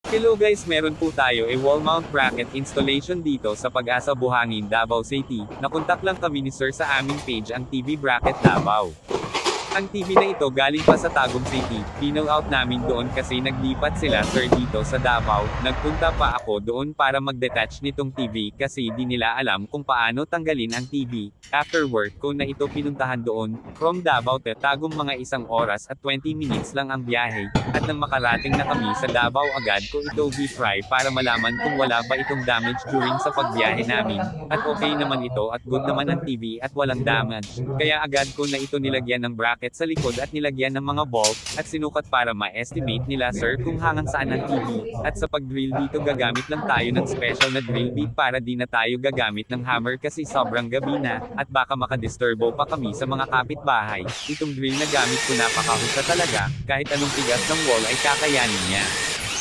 Hello guys, meron po tayo wall mount bracket installation dito sa Pag-asa Buhangin, Davao City. Nakontak lang kami ni Sir sa aming page ang TV Bracket Davao. Ang TV na ito galing pa sa Tagum City, pinaw out namin doon kasi naglipat sila sir dito sa Davao. Nagpunta pa ako doon para mag-detach nitong TV kasi di nila alam kung paano tanggalin ang TV. After work ko na ito pinuntahan doon, from Davao to Tagum mga 1 oras at 20 minutes lang ang biyahe, at nang makarating na kami sa Davao agad ko ito v-try para malaman kung wala ba itong damage during sa pagbiyahe namin, at okay naman ito at good naman ang TV at walang damage. Kaya agad ko na ito nilagyan ng bracket sa likod at nilagyan ng mga bolt, at sinukat para ma-estimate nila sir kung hanggang saan ang TV, at sa pag-drill dito gagamit lang tayo ng special na drill bit para di na tayo gagamit ng hammer kasi sobrang gabi na, at baka makadisturbo pa kami sa mga kapitbahay. Itong drill na gamit ko napakahusay talaga, kahit anong tigas ng wall ay kakayanin niya.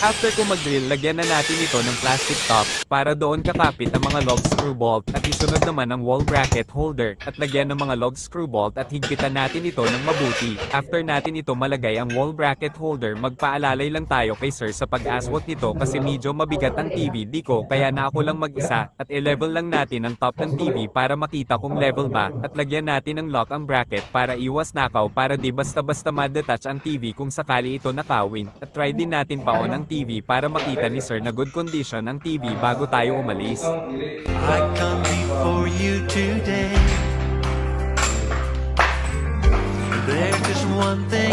After ko mag-drill, lagyan na natin ito ng plastic top, para doon kakapit ang mga log screw bolt, at isunod naman ang wall bracket holder, at lagyan ng mga log screw bolt at higpitan natin ito ng mabuti. After natin ito malagay ang wall bracket holder, magpaalalay lang tayo kay sir sa pag-aswat nito kasi medyo mabigat ang TV di ko, kaya na ako lang mag-isa, at i-level lang natin ang top ng TV para makita kung level ba, at lagyan natin ng lock ang bracket para iwas nakaw para di basta-basta ma-detach ang TV kung sakali ito nakawin, at try din natin pa-on ang TV para makita ni sir na good condition ang TV bago tayo umalis. I come before you today. There's just one thing